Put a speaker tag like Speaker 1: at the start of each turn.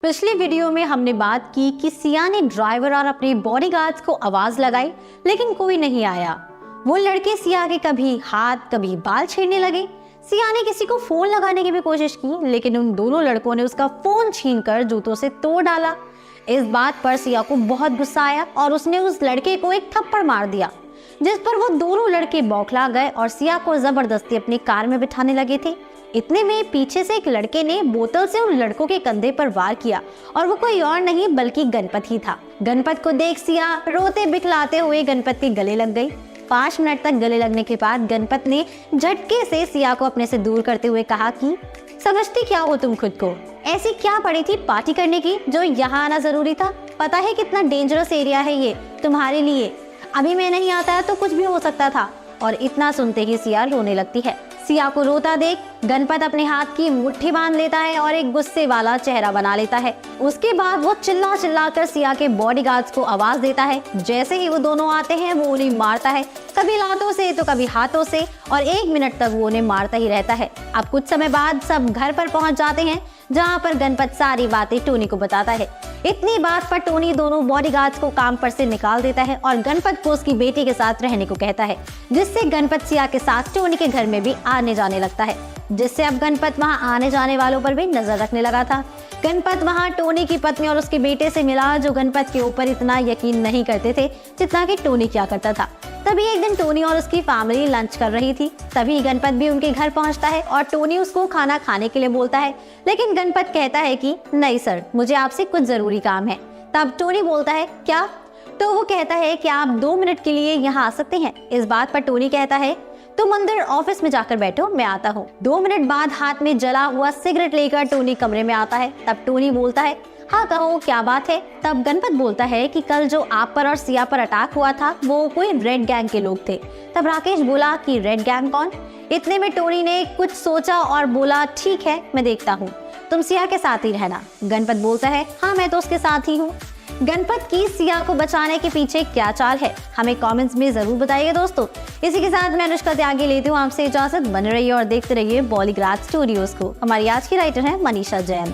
Speaker 1: पिछली वीडियो में हमने बात की कि सिया ने ड्राइवर और अपने बॉडीगार्ड्स को आवाज लगाई, लेकिन कोई नहीं आया। वो लड़के सिया के कभी हाथ कभी बाल छेड़ने लगे। सिया ने किसी को फोन लगाने की भी कोशिश की, लेकिन उन दोनों लड़कों ने उसका फोन छीनकर जूतों से तोड़ डाला। इस बात पर सिया को बहुत गुस्सा आया और उसने उस लड़के को एक थप्पड़ मार दिया, जिस पर वो दोनों लड़के बौखला गए और सिया को जबरदस्ती अपनी कार में बिठाने लगे थे। इतने में पीछे से एक लड़के ने बोतल से उन लड़कों के कंधे पर वार किया और वो कोई और नहीं बल्कि गणपत ही था। गणपत को देख सिया रोते बिखलाते हुए गणपत के गले लग गई। 5 मिनट तक गले लगने के बाद गणपत ने झटके से सिया को अपने से दूर करते हुए कहा कि समझती क्या हो तुम खुद को? ऐसी क्या पड़ी थी पार्टी करने की जो यहाँ आना जरूरी था? पता है कितना डेंजरस एरिया है ये तुम्हारे लिए। अभी मैं नहीं आता तो कुछ भी हो सकता था। और इतना सुनते ही सिया रोने लगती है। सिया को रोता देख गणपत अपने हाथ की मुट्ठी बांध लेता है और एक गुस्से वाला चेहरा बना लेता है। उसके बाद वो चिल्ला चिल्ला कर सिया के बॉडीगार्ड्स को आवाज देता है। जैसे ही वो दोनों आते हैं वो उन्हें मारता है, कभी लातों से तो कभी हाथों से, और 1 मिनट तक वो उन्हें मारता ही रहता है। अब कुछ समय बाद सब घर पर पहुंच जाते हैं, जहाँ पर गणपत सारी बातें टोनी को बताता है। इतनी बात पर टोनी दोनों बॉडीगार्ड्स को काम पर से निकाल देता है और गणपत को उसकी बेटी के साथ रहने को कहता है, जिससे गणपत सिया के साथ टोनी के घर में भी आने जाने लगता है, जिससे अब गणपत वहां आने जाने वालों पर भी नजर रखने लगा था। गणपत वहां टोनी की पत्नी और उसके बेटे से मिला, जो गणपत के ऊपर इतना यकीन नहीं करते थे जितना कि टोनी क्या करता था। तभी एक दिन टोनी और उसकी फैमिली लंच कर रही थी। तभी गणपत भी उनके घर पहुंचता है और टोनी उसको खाना खाने के लिए बोलता है, लेकिन गणपत कहता है कि नहीं सर, मुझे आपसे कुछ जरूरी काम है। तब टोनी बोलता है क्या? तो वो कहता है कि आप 2 मिनट के लिए यहाँ आ सकते हैं। इस बात पर टोनी कहता है तुम अंदर ऑफिस में जाकर बैठो, मैं आता हूँ। 2 मिनट बाद हाथ में जला हुआ सिगरेट लेकर टोनी कमरे में आता है। तब टोनी बोलता है हाँ कहो क्या बात है? तब गणपत बोलता है कि कल जो आप पर और सिया पर अटैक हुआ था वो कोई रेड गैंग के लोग थे। तब राकेश बोला कि रेड गैंग कौन? इतने में टोनी ने कुछ सोचा और बोला ठीक है मैं देखता हूँ, तुम सिया के साथ ही रहना। गणपत बोलता है हाँ मैं तो उसके साथ ही हूँ। गणपत की सिया को बचाने के पीछे क्या चाल है, हमें कमेंट्स में जरूर बताइए दोस्तों। इसी के साथ मैं अनुष्का त्यागी लेती हूँ आपसे इजाजत। बने रहिए और देखते रहिए बॉलीग्राज स्टूडियोज को। हमारी आज की राइटर है मनीषा जैन।